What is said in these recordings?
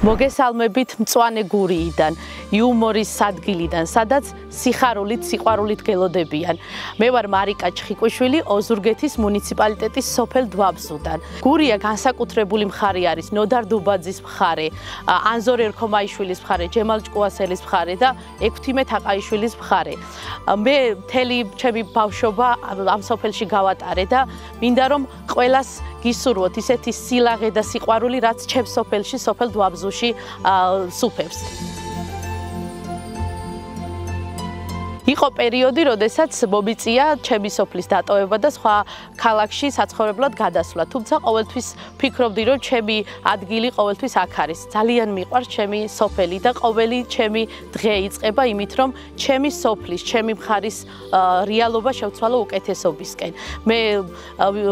მოგესალმებით მწვანე გურიიდან, იუმორის ადგილიდან, სადაც სიხარულით, სიყვარულით გელოდებიან. მე ვარ მარიკა ჩხიკვიშვილი, ოზურგეთის მუნიციპალიტეტის სოფელ დვაბზუდან. გურია განსაკუთრებული მხარე არის ნოდარ დუბაძის მხარე, ანზორ ერქომაიშვილის მხარე, ჯემალ ჭკუასელის მხარე და ექვთიმე თაყაიშვილის მხარე. მე მთელი ჩემი ბავშვობა ამ სოფელში გავატარე და მინდა რომ ყველას გისურვოთ ისეთი სილაღე და სიყვარული, რაც ჩემს სოფელში, სოფელ დვაბზუში სუფევს. იყო პერიოდი, როდესაც მომიწია ჩემი სოფლის დატოვება და სხვა ქალაქში საცხოვრებლად გადასვლა. თუმცა ყოველთვის ფიქრობდი, რომ ჩემი ადგილი ყოველთვის აქ არის. ძალიან მიყვარს ჩემი სოფელი და ყოველი ჩემი დღე იწყება იმით, რომ ჩემი სოფლის, ჩემი მხარის რეალობა შევცვალო უკეთესობისკენ. მე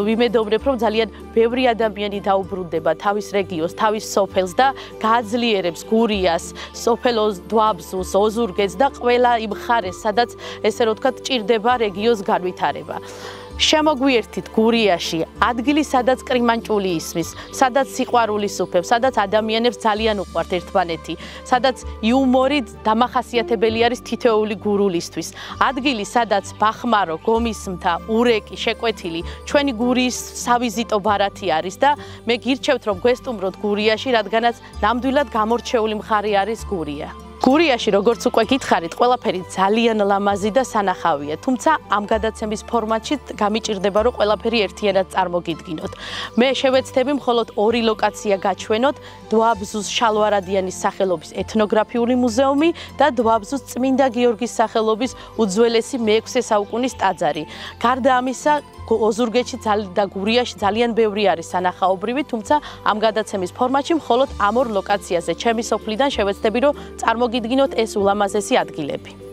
ვიმედოვნებ, რომ ძალიან ბევრი ადამიანი დაუბრუნდება თავის რეგიონს, თავის სოფელს და გააძლიერებს გურიას, სოფელ დვაბზუს, ოზურგეთს და ყველა იმ მხარეს, სადაც ესე რომ ვთქვათ, ჭირდება რეგიონის განვითარება. შემოგვიერთით გურიაში, ადგილი, სადაც კრიმანჭული ისმის, სადაც სიყვარული სუფევს, სადაც ადამიანებს ძალიან უყვართ ერთმანეთი, სადაც იუმორი დამახასიათებელი არის თითოეული გურულისთვის. ადგილი, სადაც ბახმარო, გომისმთა, ურეკი, შეკვეთილი, ჩვენი გურიის სავიზიტო ბარათი არის და მე გირჩევთ, რომ გვესტუმროთ გურიაში, რადგანაც ნამდვილად გამორჩეული მხარე არის გურია. გურიაში, როგორც უკვე გითხარით, ყველაფერი ძალიან ლამაზი და სანახავია, თუმცა ამ გადაცემის ფორმატში გამიჭირდება, რომ ყველაფერი ერთიანად წარმოგიდგინოთ. მე შევეცდები მხოლოდ ორი ლოკაცია გაჩვენოთ: დვაბზუს შალვარადიანის სახელობის ეთნოგრაფიული მუზეუმი და დვაბზუს წმინდა გიორგის სახელობის უძველესი მე-6 საუკუნის ტაძარი. გარდა ამისა, ოზურგეთში და გურიაში ძალიან ბევრი არის სანახაობრივი, თუმცა ამ გადაცემის ფორმატში მხოლოდ ამ ორ ლოკაციაზე ჩემი სოფლიდან შევეცდები, რომ წარმოგიდგინოთ ეს ულამაზესი ადგილები.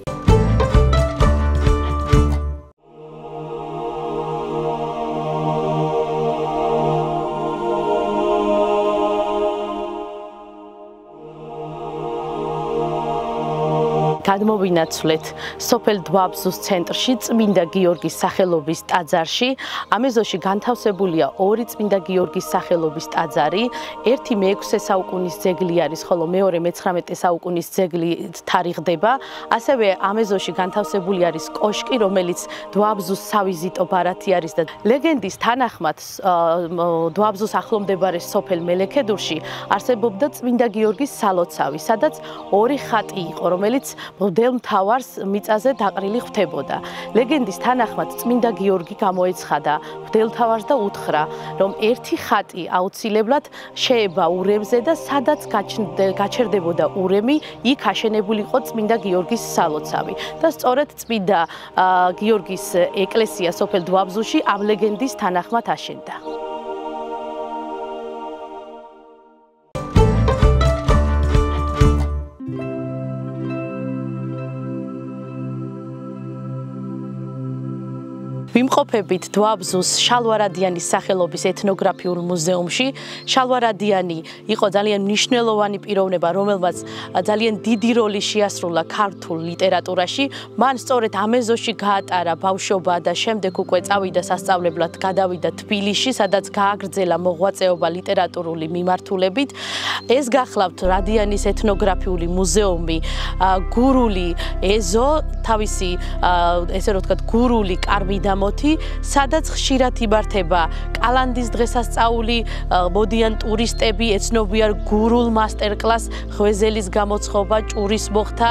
გადმოვინაცვლეთ სოფელ დვაბზუს ცენტრში, წმინდა გიორგის სახელობის ტაძარში. ამ ეზოში განთავსებულია ორი წმინდა გიორგის სახელობის ტაძარი. ერთი მე-6 საუკუნის ძეგლი არის, ხოლო მეორე მე-19 საუკუნის ძეგლი თარიღდება. ასევე ამ ეზოში განთავსებული არის კოშკი, რომელიც დვაბზუს სავიზიტო ბარათი არის და ლეგენდის თანახმად დვაბზუს ახლომდებარე სოფელ მელექედურში არსებობდა წმინდა გიორგის სალოცავი, სადაც ორი ხატი იყო, რომელიც მღვდელმთავარს მიწაზე დაყრილი ხვდებოდა. ლეგენდის თანახმად წმინდა გიორგი გამოეცხადა მღვდელმთავარს და უთხრა, რომ ერთი ხატი აუცილებლად შეება ურემზე და სადაც გაჩერდებოდა ურემი, იქ აშენებული იყო წმინდა გიორგის სალოცავი. და სწორედ წმინდა გიორგის ეკლესია სოფელ დვაბზუში ამ ლეგენდის თანახმად აშენდა. ვიმყოფებით დვაბზუს შალვარადიანის სახელობის ეთნოგრაფიულ მუზეუმში. შალვარადიანი იყო ძალიან მნიშვნელოვანი პიროვნება, რომელმაც ძალიან დიდი როლი შეასრულა ქართულ ლიტერატურაში. მან სწორედ ამ ეზოში გაატარა ბავშვობა და შემდეგ უკვე წავიდა სასწავლებლად, გადავიდა თბილისში, სადაც გააგრძელა მოღვაწეობა ლიტერატურული მიმართულებით. ეს გახლავთ რადიანის ეთნოგრაფიული მუზეუმი, გურული ეზო, თავისი ესე რომ ვთქვათ, გურული კარმიდა სადაც ხშირად იმართება კალანდის დღესასწაული, მოდიან ტურისტები, ეცნობიან გურულ მასტერკლას, ღვეზელის გამოცხობა, ჭურის მოხთა,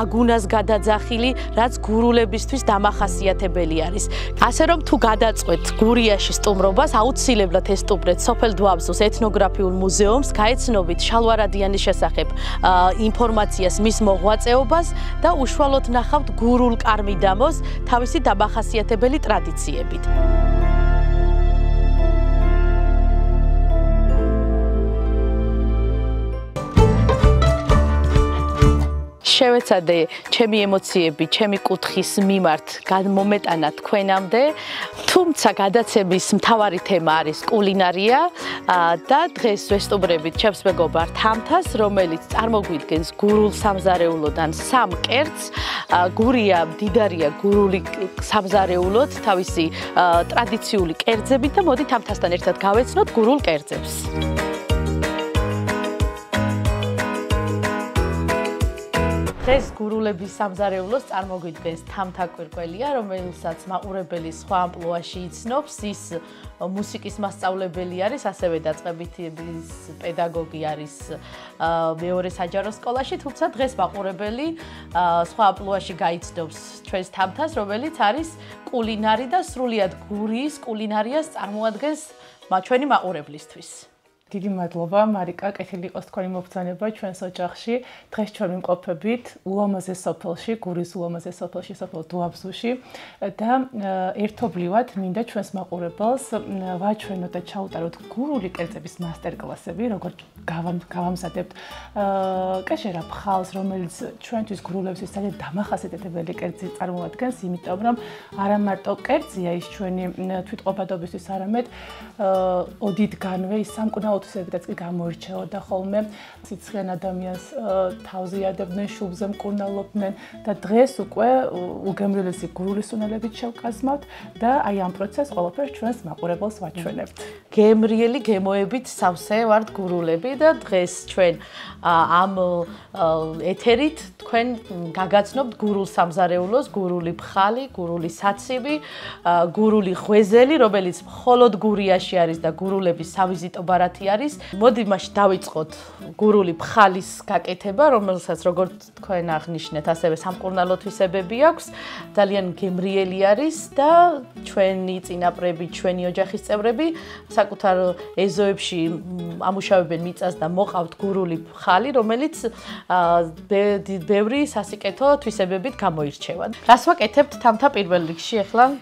აგუნას გადაძახილი, რაც გურულებისთვის დამახასიათებელი არის. ასე რომ თუ გადაწყვეტ გურიაში სტუმრობას, აუცილებლად ესტუმრეთ სოფელ დვაბზუს ეთნოგრაფიულ მუზეუმს, გაეცნობით შალვარადიანის შესახებ ინფორმაციას, მის მოღვაწეობას და უშუალოდ ნახავთ გურულ კარმიდამოს თავისი დამახასიათებელი ტრადიციებით. შევეცადე ჩემი ემოციები, ჩემი კუთხის მიმართ გამომეტანა თქვენამდე, თუმცა გადაცემის მთავარი თემა არის კულინარია და დღეს ვესტუმრებით ჩემს მეგობარ თამთას, რომელიც წარმოგვიდგენს გურულ სამზარეულოდან 3 კერძს. გურია მდიდარია გურული სამზარეულოდ, თავისი ტრადიციული კერძებით და მოდით თამთასთან ერთად გავეცნოთ გურულ კერძებს. დღეს გურულების სამზარეულოს წარმოგვიდგენს თამთა კვირკველია, რომელსაც მაყურებელი სხვა ამპლუაში იცნობს. ის მუსიკის მასწავლებელი არის, ასევე დაწყებითების პედაგოგი არის მეორე საჯარო სკოლაში, თუმცა დღეს მაყურებელი სხვა ამპლუაში გაიცნობს ჩვენს თამთას, რომელიც არის კულინარი და სრულიად გურიის კულინარიას წარმოადგენს ჩვენი მაყურებლისთვის. დიდი მადლობა, მარიკა, კეთილი იყოს თქვენი მობრძანება ჩვენს ოჯახში. დღეს ჩვენ ვიმყოფებით ულამაზეს სოფელში, გურიის ულამაზეს სოფელში, სოფელ დუაბზუში და ერთობლივად მინდა ჩვენს მაყურებელს ვაჩვენოთ და ჩაუტაროთ გურული კერძების მასტერკლასები, როგორ გავამზადებთ კეშერა ფხალს, რომელიც ჩვენთვის გურულებისთვის ძალიან დამახასიათებელი კერძი წარმოადგენს, იმიტომ რომ არა მარტო კერძია ის ჩვენი თვითყოფადობისთვის, არამედ ოდითგანვე ის სამკურნალო თვისებითაც კი გამოირჩეოდა ხოლმე სიცხიან ადამიანს თავზეადებდნენ, შუბლზე მკურნალობდნენ და დღეს უკვე უგემრიელესი გურული სუნელებით შევკაზმავთ და აი ამ პროცესს ყველაფერს ჩვენს მაყურებელს ვაჩვენებთ. გემრიელი გემოებით სავსე ვართ გურულები და დღეს ჩვენ ამ ეთერით თქვენ გაგაცნობთ გურულ სამზარეულოს, გურული ფხალი, გურული საცივი, გურული ღვეზელი, რომელიც მხოლოდ გურიაში არის და გურულების სავიზიტო ბარათი არის. მოდი მაშინ დავიწყოთ გურული ფხალის გაკეთება, რომელსაც როგორც თქვენ აღნიშნეთ, ასევე სამკურნალო თვისებები აქვს. ძალიან გემრიელი არის და ჩვენი წინაპრები, ჩვენი ოჯახის წევრები საკუთარ ეზოებში ამუშავებენ მიწას და მოყავთ გურული ფხალი, რომელიც ბევრი სასიკეთო თვისებებით გამოირჩევა. რას ვაკეთებთ თამთა პირველ რიგში ახლა?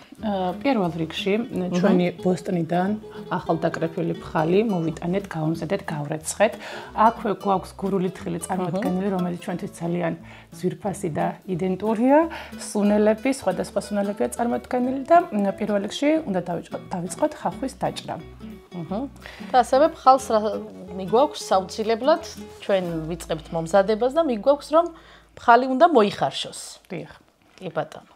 პირველ რიგში ჩვენი ბოსტნიდან ახალდაკრეფილი ფხალი მოვიტანეთ, გავამზადეთ, გავრეცხეთ. აქვე გვაქვს გურული თხილი წარმოდგენილი, რომელიც ჩვენთვის ძალიან ძვირფასი და იდენტურია. სუნელები, სხვადასხვა სუნელებია წარმოდგენილი და პირველ რიგში უნდა დავიწყოთ ხახვის დაჭრა. და ასევე ფხალს მიგვაქვს საუცილებლად, ჩვენ ვიწყებთ მომზადებას და მიგვაქვს რომ ფხალი უნდა მოიხარშოს. დიახ. კი ბატონო.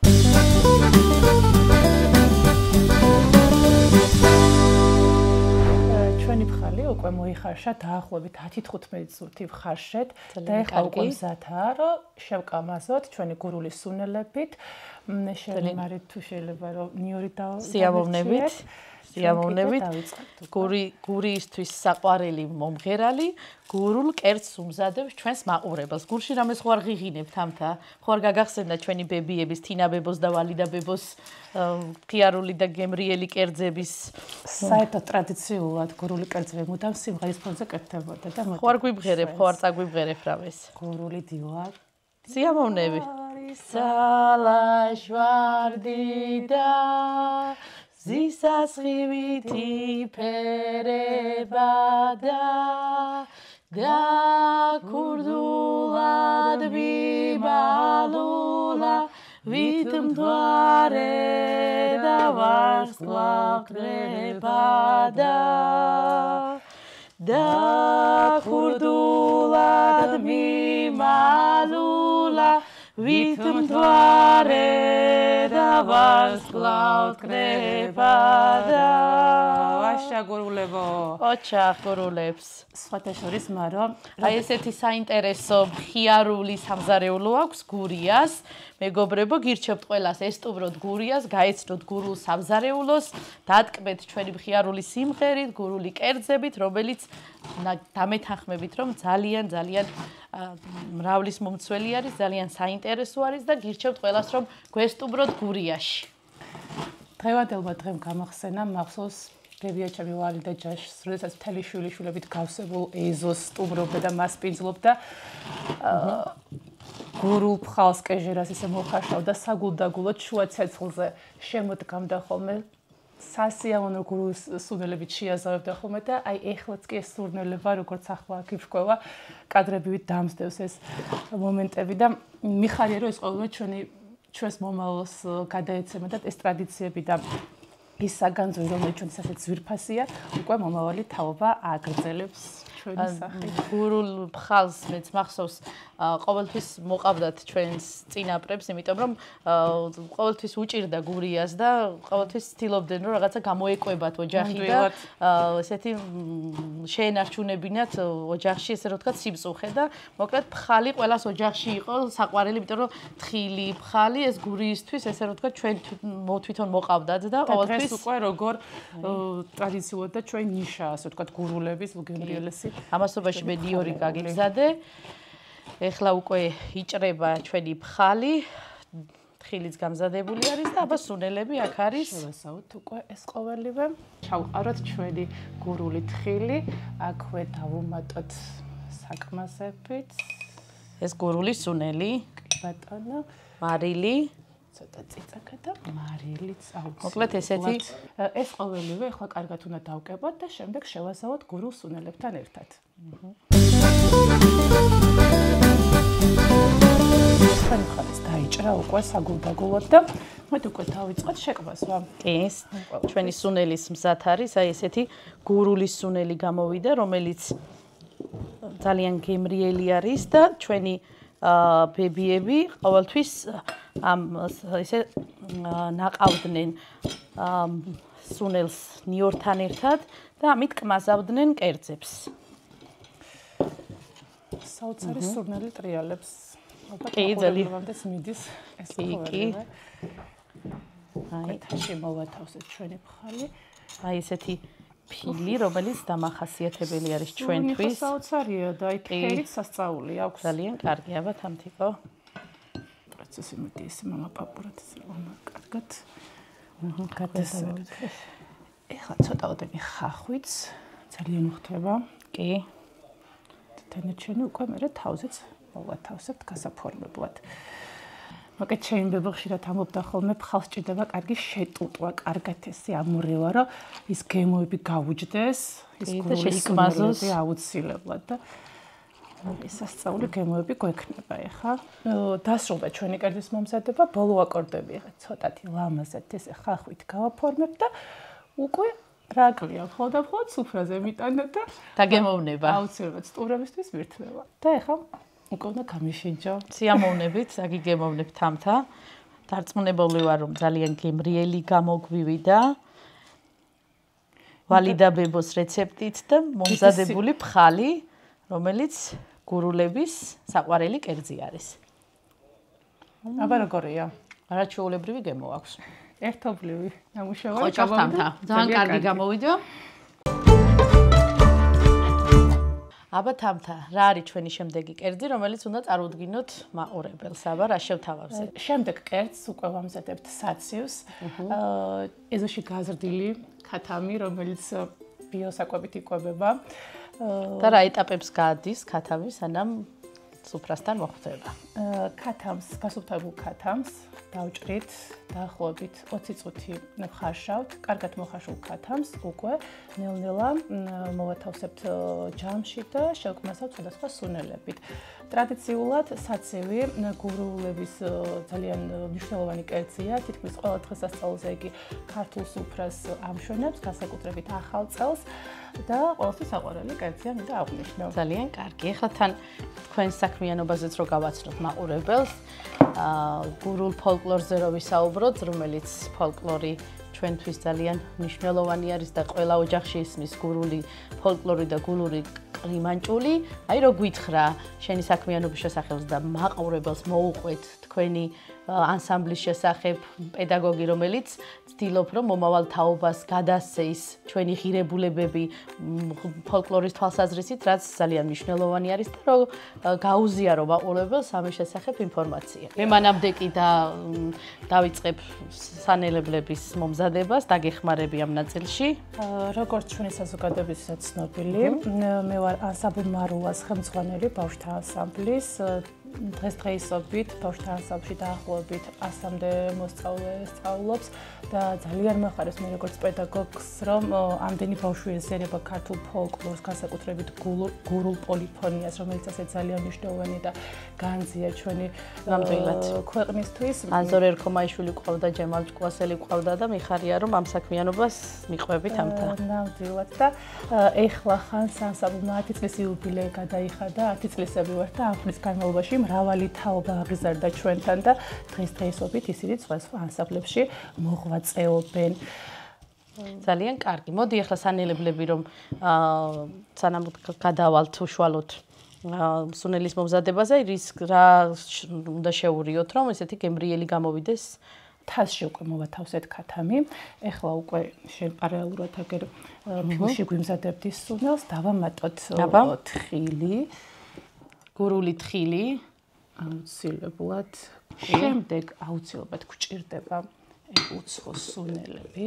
ჩვენი ფხალი უკვე მოიხარშა დაახლოებით 10-15 წუთი ვხარშეთ და ეხლა უკვე მზადაა, რომ შევკამაზოთ ჩვენი გურული სუნელებით. შეგმარით თუ შეიძლება რომ ნიორი სიამოვნებით. გურიისთვის საყვარელი მომღერალი გურულ კერძს უმზადებს ჩვენს მაყურებელს. გურში რამეს ხო არ ღიღინებთ თამთა? ხო არ გაგახსენდა ჩვენი ბებიების, თინა ბებოს და ვალიდა ბებოს ფიარული და გემრიელი კერძების? საერთოდ ტრადიციულად გურული კერძები მუდამ სიმღერის ფონზე კეთდებოდა და ხო არ გვიბღერებ, ხო არ წაგვიბღერებ რავეს? გურული დილა. სიამოვნები. სალაშვარდი და ზისასხივითი ფერება და ქურდულად ვიმალულა ვით მთვარე და ვარსკვლავ კრება და ქურდულად ვიმალულა ვით მთვარე და ვარსკვლავ კრება და ვაშაგურულებო ოჩახ გურულებს სხვათა შორის მარო აი ესეთი საინტერესო ხიარული სამზარეულო აქვს გურიას მეგობრებო გირჩევთ ყველას ესტუმროთ გურიას გაეცნოთ გურულ სამზარეულოს დატკბეთ ჩვენი ხიარული სიმღერით გურული კერძებით რომელიც დამეთანხმებით რომ ძალიან მრავლის მომცველი არის ძალიან საინტერესო არის და გირჩევთ ყველას რომ გვესტუმროთ გურიაში დღევანდელმა დღემ გამახსენა მახსოვს ბებია ჩემი ვალიდა ჯაშს როდესაც მთელი შვილიშვილებით გავსებულ ეზოს სტუმრობდა და მას პინძლობდა გურულ ფხალს კეჟერას ისე მოხარშავდა საგულდაგულოდ შუა ცეცხლზე შემოდგამდა ხოლმე სასიამოვნო გურულ სუნელებით შეაზავებდა ხოლმე და აი ეხლაც კი ეს სურნელება როგორც ახლა გიფრქვევა კადრებივით დამსდევს ეს მომენტები და მიხარია რომ ეს ყოველდღე ჩვენს მომავალს გადაეცემა და ეს ტრადიციები და ის საგანძური რომელიც ჩვენთვის ასე ძვირფასია უკვე მომავალი თაობა აგრძელებს ჩვენი სახით. გურულ ფხალს მეც მახსოვს ყოველთვის მოყავდათ ჩვენს წინაპრებს, იმიტომ რომ ყოველთვის უჭირდა გურიას და ყოველთვის ცდილობდნენ რომ რაღაცა გამოეკვებათ ოჯახი და ესეთი შეენარჩუნებინათ ოჯახში ესე რომ ვთქვათ სიმწუხე და მოკლედ ფხალი ყველას ოჯახში იყო საყვარელი, იმიტომ რომ თხილი, ფხალი ეს გურიისთვის ესე რომ ვთქვათ ჩვენ თვითონ მოყავდათ და ყოველთვის დღეს უკვე როგორ ტრადიციულად და ჩვენ ნიშაა ასე ვთქვათ გურულების უგემრიელესი. ამასობაში მე ნიორი გაგიგზადე. ეხლა უკვე იჭრება ჩვენი ფხალი. თხილიც გამზადებული არის და აბა სუნელები აქ არის. შევასაუთ უკვე ეს ყოველივე. ჩავყაროთ ჩვენი გურული თხილი. აქვე დავუმატოთ საკმასებით. ეს გურული სუნელი. ბატონო. მარილი. ცოტა წიწაკა და მარილიც აუცილებლად. მოკლედ ესეთი ეს ყოველივე ახლა კარგად უნდა დავკებოთ და შემდეგ შევასაუთ გურულ სუნელებთან ერთად. თქვენი ხალხს დაიჭრა უკვე საგულდაგულოდ და მე უკვე დავიწყოთ შეკვას რა. კი, ჩვენი სუნელის მზად არის, აი ესეთი გურული სუნელი გამოვიდა, რომელიც ძალიან გემრიელი არის და ჩვენი ბებიები ყოველთვის ამ ესე ნაყავდნენ სუნელს ნიორთან ერთად და ამით კმაზავდნენ კერძებს. საოცარი სურნელი ტრიალებს. კი, ძალიან მიდის ეს კი. აი, თაში მოვათავსეთ ჩვენი ფხალი. აი ესეთი ფილი, რომელიც დამახასიათებელი არის ჩვენთვის. საოცარია და აი ფერით სასწაული აქვს. ძალიან კარგი, აბა თამთიკო. პროცესი მეტი ეს მამა პაპურად კარგად. გადასწავლეთ. ეხლა ცოტაოდენი ხახვიც ძალიან უხდება. კი. თანაჩენი უკვე მე თავზეც მოვათავსებთ გასაფორმებლად. მაგათ ჩემი ბებო ხშირად ამბობდა ხოლმე ფხალს ჭირდება კარგი შეტუტვა, კარგად ესე ამურევა, რომ ის გემოები გაუჯდეს, ის შეიკმაზოს აუცილებლად და ესასწაული გემოები გვექნება ეხა. დასრულდა ჩვენი კერძის მომზადება, ბოლო აკორდები ეხა ცოტათი ლამაზად ესე ხახვით გავაფორმებ და უკვე რაკლია მხოლოდ სუფრაზე მიტანა და დაგემოვნება. აუცილებლად სტუმრებისთვის მირთმევა. და ეხა უკვე უნდა გამიშინჯო. სიამოვნებით, საგიგემოვნებთ თამთა. დარწმუნებული ვარ, რომ ძალიან გემრიელი გამოგვივიდა. ვალიდა ბებოს რეცეპტით და მომზადებული ფხალი, რომელიც გურულების საყვარელი კერძი არის. აბა როგორია? არაჩვეულებრივი გემო აქვს. ერთობლივი ნამუშევარი. ყოჩახ თამთა. ძალიან კარგი გამოვიდა. აბა თამთა, რა არის ჩვენი შემდეგი კერძი, რომელიც უნდა წარუდგინოთ მაყურებელს? აბა რა შევთავაზეთ? შემდეგ კერძს უკვე ვამზადებთ საციოს. ეზოში გაზრდილი ქათამი, რომელიც ბიოსაკვებით იკვებება. და რა ეტაპებს გადის ქათამი, სანამ სუფრასთან მოხვდება? ქათამს, გასუფთავებულ ქათამს დავჭრით დაახლოებით 20 წუთი ხარშავთ. კარგად მოხარშულ ქათამს უკვე ნელ-ნელა მოვათავსებთ ჯამში და შევკმასავთ სხვადასხვა სუნელებით. ტრადიციულად საცივი გურულების ძალიან მნიშვნელოვანი კერძია. თითქმის ყველა დღესასწაულზე იგი ქართულ სუფრას ამშვენებს, განსაკუთრებით ახალ წელს და ყოველთვის საყვარელი კერძია, მინდა აღვნიშნო. ძალიან კარგი. ეხლა თან თქვენ საქმიანობაზეც რო გავაცნოთ მაყურებელს, გურულ ფოლკლორზე რო ვისაუბროთ, რომელიც ფოლკლორი ჩვენთვის ძალიან მნიშვნელოვანი არის და ყველა ოჯახში ისმის გურული ფოლკლორი და გურული კრიმანჭული. აი რო გვითხრა შენი საქმიანობის შესახებ და მაყურებელს მოუყვეთ თქვენი ანსამბლის შესახებ პედაგოგი, რომელიც ცდილობ რომ მომავალ თაობას გადასცეს ჩვენი ღირებულებები ფოლკლორის თვალსაზრისით, რაც ძალიან მნიშვნელოვანი არის და რომ გაუზიარო მაყურებელს ამის შესახებ ინფორმაცია. მე მანამდე კი დავიწყებ სანელებლების მომზადებას, დაგეხმარები ამ ნაწილში. როგორც ჩვენი საზოგადოებისათვის ცნობილი, მე ვარ ანსამბლ მარულას ხელმძღვანელი, ბავშვთა ანსამბლის დღესდღეობით ბავშვთა ანსამბლში დაახლოებით 100-მდე მოსწავლე სწავლობს და ძალიან მაყარებს მე როგორც პედაგოგს, რომ ამდენი ბავშვი ეზიარება ქართულ ფოლკლორს, განსაკუთრებით გურულ პოლიფონიას, რომელიც ასე ძალიან მნიშვნელოვანია და განძია ჩვენი ქვეყნისთვის. აზორ ერქომაიშვილი ყავდა, ჯემალ ჭკუასელი ყავდა და მიხარია რომ ამ საქმიანობას მიყვებით ამთან. ნამდვილად და ეხლა ხან ანსამბლმა 10 წლის იუბილეი გადაიხადა, 10 წლისები ვართ და ამ ხნის განმავლობაში მრავალი თაობა აღიზარდა ჩვენთან და დღესდღეობით ისინი სხვა ანსამბლებში მოღვაწეობენ. ძალიან კარგი. მოდი ახლა სანელებლები რომ სანამ გადავალთ უშუალოდ სუნელის მომზადებაზე, რა უნდა შევურიოთ, რომ ესეთი გემრიელი გამოვიდეს? თასში უკვე მოვათავსეთ ქათამი. ეხლა უკვე პარალელურად აგერ ფილში გვიმზადებთ ის სუნელს, დავამატოთ თხილი, გურული თხილი. აუცილებლად. შემდეგ აუცილებლად გვჭირდება უცხო სუნელები.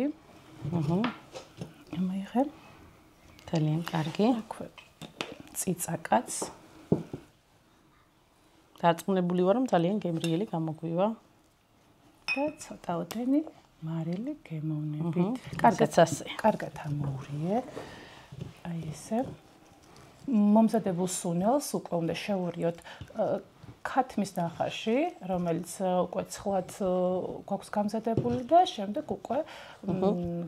ამაიღე. ძალიან კარგი. აქვე წიწაკაც. დარწმუნებული ვარ, რომ ძალიან გემრიელი გამოგვივა. და ცოტა ოდენი მარილი გემოვნებით. კარგად ამოურიე. აი ესე. მომზადებულ სუნელს უკვე უნდა შევურიოთ ქათმის ნახაში, რომელიც უკვე ცხლად გვაქვს გამზადებული და შემდეგ უკვე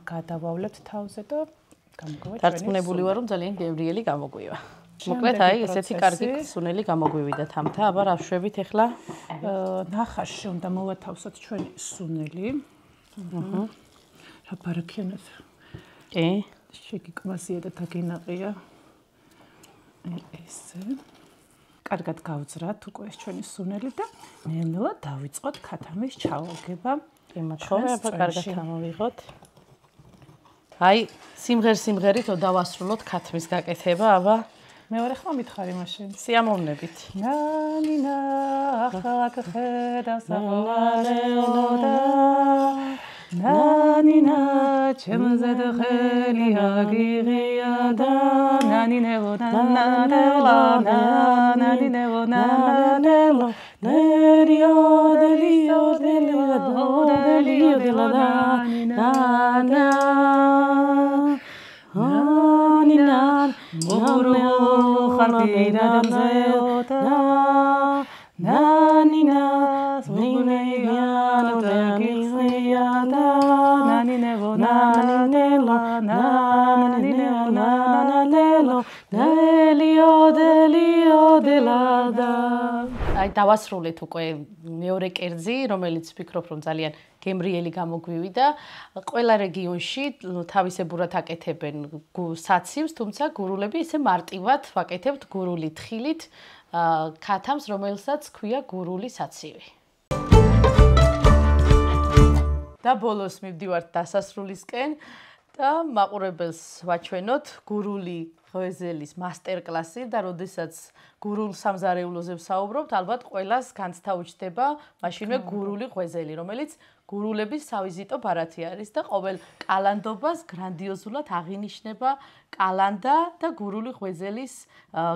გადავავლებთ თავზე და გამოგვივა ჩვენი. დარწმუნებული ვარ, რომ ძალიან გემრიელი გამოგვივა. მოკლედ აი ესეთი კარგი სუნელი გამოგვივიდა თამთა. აბა რა ვშვებით ახლა? ნახაში უნდა მოვათავსოთ ჩვენი სუნელი. რა ბარაქიანად. კი. შეგიკმასია და დაგინაყია. ესე. კარგად გავძრათ უკვე ეს ჩვენი სუნელი და ნელ-ნელა დავიწყოთ ქათამის ჩალაგება. იმათხოვე, აბა კარგად ამოვიღოთ. აი, სიმღერით დავასრულოთ ქათმის გაკეთება, აბა. მეორე ხმა მითხარი მაშინ. სიამოვნებით. ნანინა ახალ ხედავს აღვალეოდა. ნანინა ჩემზე ხელი აგიღია და ნანინევო ნანანელა ნანინევო ნანანელა ნერიო დელიო დელიო ნანა ნანინა მურო ხარდიდანზეოდა ნანინა ზმინეიანო დაგიხია და ნანინევო ნანინელა ნანინევო ნანანელო ნელიო დელიო დელადა. აი დავასრულეთ უკვე მეორე კერძი, რომელიც ვფიქრობ რომ ძალიან გემრიელი გამოგვივიდა. ყველა რეგიონში თავისებურად აკეთებენ საცივს, თუმცა გურულები ისე მარტივად ვაკეთებთ გურული თხილით ქათამს, რომელსაც ქვია გურული საცივი. და ბოლოს მივდივართ დასასრულისკენ და მაყურებელს ვაჩვენოთ გურული ღვეზელის მასტერკლასი და როდესაც გურულ სამზარეულოზე ვსაუბრობთ, ალბათ ყველას განცდა უჩნდება მაშინვე გურული ღვეზელი, რომელიც გურულების სავიზიტო ბარათი არის და ყოველ კალანდობას გრანდიოზულად აღინიშნება კალანდა და გურული ღვეზელის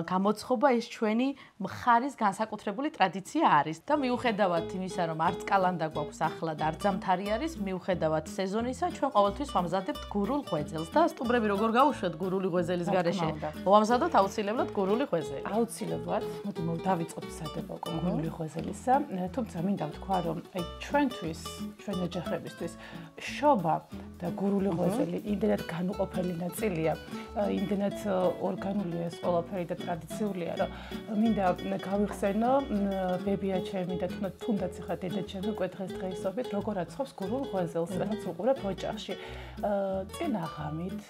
გამოცხობა ეს ჩვენი მხარის განსაკუთრებული ტრადიცია არის და მიუხედავად იმისა, რომ არც კალანდა გვაქვს ახლა და არც ზამთარი არის, მიუხედავად სეზონისა, ჩვენ ყოველთვის ვამზადებთ გურულ ღვეზელს და სტუმრები როგორ გაუშვათ გურული ღვეზელის გარეშე? ვამზადოთ აუცილებლად გურული ღვეზელი. აუცილებლად, მოდი დავიწყოთ სადება გურული ღვეზელისა, თუმცა მინდა ვთქვა, რომ აი ჩვენთვის ჩვენ ოჯახებისთვის შობა და გურული ღვეზელი იმდენად განუყოფელი ნაწილია, იმდენად ორგანულია ეს ყველაფერი და ტრადიციულია, რომ მინდა გავიხსენო ბებია ჩემი და თუნდაც ახლა დედა ჩემი უკვე დღესდღეობით როგორ აცხობს გურულ ღვეზელს, რაც უყურებ ოჯახში. წინა ღამით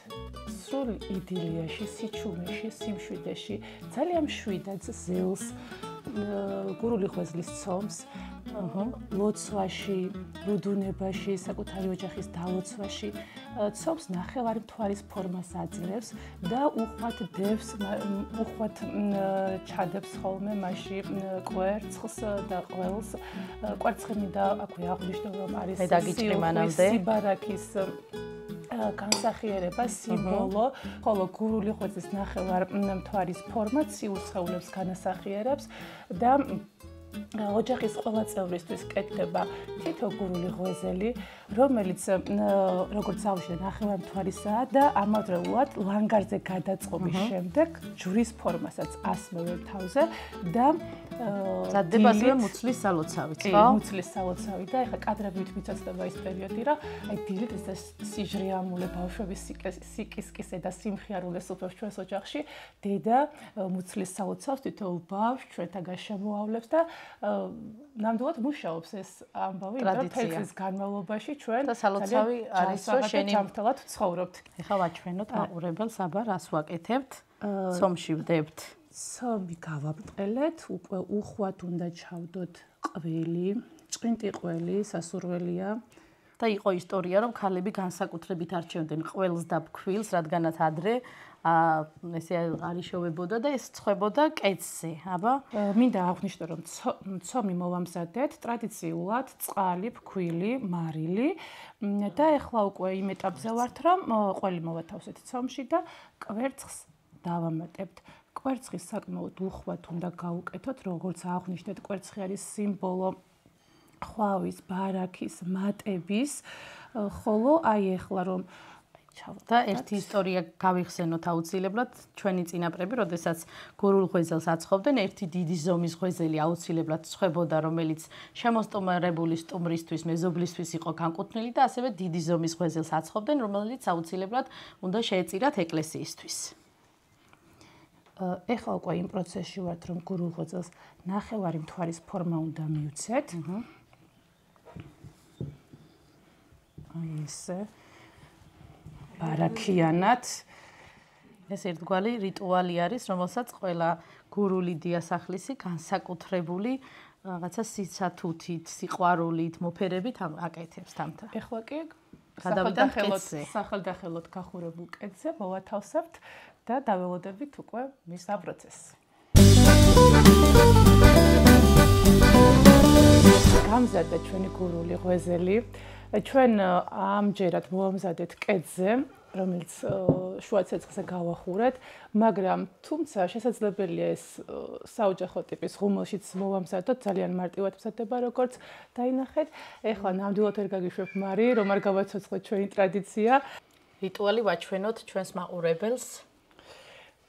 სრულ იდილიაში, სიჩუმეში, სიმშვიდეში, ძალიან მშვიდად ზეულს გურული ღვეზლის ცომს, ლოცვაში, რუდუნებაში, საკუთარი ოჯახის დალოცვაში, ცომს ნახევარი მთვარის ფორმას აძლევს და უხვად დევს, უხვად ჩადებს ხოლმე მასში კვერცხს და ყველს. კვერცხი და აქვე აღნიშნულ რომ არის სიბარაქის განსახიერება, სიმბოლო, ხოლო გურული ღვეზლის ნახევარ მთვარის ფორმა ციურ სხეულებს განასახიერებს და ოჯახის ყველა წევრისთვის კეთდება თითო გურული ღვეზელი, რომელიც როგორც ავშე ნახევარმთვარისაა და ამავდროულად ლანგარზე გადაწყობის შემდეგ ჯვრის ფორმასაც ასმევ თავზე და მზადდება ასევე მუცლის სალოცავით, ხო? მუცლის სალოცავი და ეხლა კადრებით მიცოცხლდება ის პერიოდი, რომ აი დილით ეს სიჟრიამულე ბავშვების სიკისკისე და სიმხიარულე სუფევს ჩვენს ოჯახში, დედა მუცლის სალოცავს თითოეულ ბავშვს ჩვენთაგან შემოავლებს და ნამდვილად მუშაობს ეს ამბავი და თელს განმავლობაში ჩვენ და სალოცავი არის რომ შენი ჯანმრთელად ვცხოვრობთ. ეხლა ვაჩვენოთ მაყურებელს, აბა რას ვაკეთებთ? ცომში ვდებთ. ცომი გავამტყელეთ, უკვე უხვად უნდა ჩავდოთ ყველი, ჭყინტი ყველი, სასურველია. და იყო ისტორია, რომ ქალები განსაკუთრებით არჩევდნენ ყველს და ფქვილს, რადგანაც ადრე ესე არიშოვებოდა და ეს ცხებოდა კეცზე, აბა. მინდა აღვნიშნო, რომ ცომი მოვამზადეთ ტრადიციულად წყალი, ფქვილი, მარილი და ეხლა უკვე იმ ეტაპზე ვართ, რომ ყველი მოვათავსეთ ცომში და კვერცხს დავამატებთ. კვერცხის საკმაოდ უხვად უნდა გაუკეთოთ, როგორც აღვნიშნეთ, კვერცხი არის სიმბოლო ხვავის, ბარაქის, მატების, ხოლო აი ეხლა რომ და ერთი ისტორია გავიხსენოთ აუცილებლად, ჩვენი წინაპრები, როდესაც გურულ ღვეზელს აცხობდნენ, ერთი დიდი ზომის ღვეზელი აუცილებლად ცხებოდა, რომელიც შემოსტუმრებული სტუმრისთვის, მეზობლისთვის იყო განკუთვნილი და ასევე დიდი ზომის ღვეზელს აცხობდნენ, რომელიც აუცილებლად უნდა შეეწირათ ეკლესიისთვის. ეხლა უკვე იმ პროცესში ვართ, რომ გურულ ღვეზელს ნახევარი მთვარის ფორმა უნდა მივცეთ. აი ესე ბარაქიანად ეს ერთგვარი რიტუალი არის, რომელსაც ყველა გურული დიასახლისი განსაკუთრებული რაღაცა სიცათუთით, სიყვარულით, მოფერებით აკეთებს თამთა. ეხლა კი გადავიდეთ კეცზე. სახელდახელოდ გახურებულ კეცზე მოვათავსებთ და დაველოდებით უკვე მის პროცესს. გამზადდა ჩვენი გურული ღვეზელი. ჩვენ ამჯერად მოვამზადეთ კეცზე, რომელიც შუა ცეცხლზე გავახურეთ, მაგრამ თუმცა შესაძლებელია ეს საოჯახო ტიპის ღუმელშიც მოვამზადოთ, ძალიან მარტივად მზადდება როგორც დაინახეთ. ეხლა ნამდვილად ვერ გაგიშვებ მარი, რომ არ გავაცოცხლოთ ჩვენი ტრადიცია. რიტუალი ვაჩვენოთ ჩვენს მაყურებელს.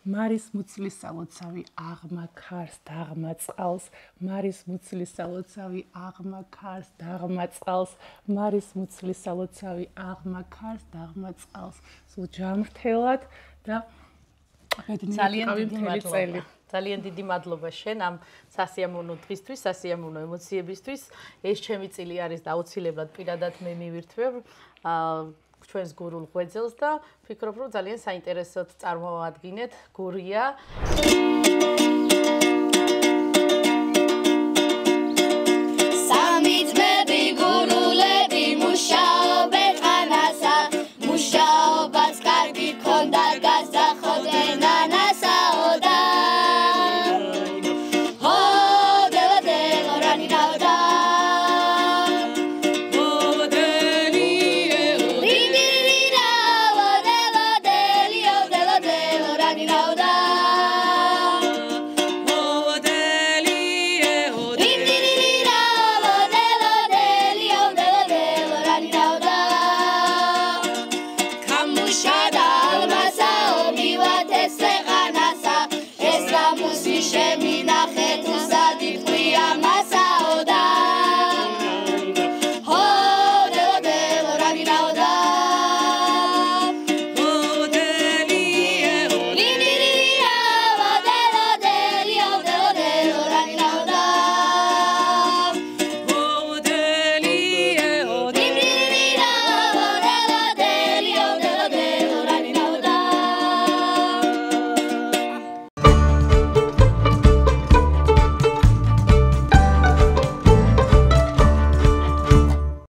მარის მუცლის სალოცავი აღმა ქარს დაღმა წყალს, მარის მუცლის სალოცავი აღმა ქარს დაღმა წყალს, მარის მუცლის სალოცავი აღმა ქარს დაღმა წყალს. სულ ჯანმრთელად და ძალიან დიდი მადლობა შენ ამ სასიამოვნო დღისთვის, სასიამოვნო ემოციებისთვის. ეს ჩემი წილი არის და აუცილებლად პირადად მე მივირთვებ ჩვენს გურულ ღვეძელს და ვფიქრობ, რომ ძალიან საინტერესოდ წარმოვადგინეთ გურია.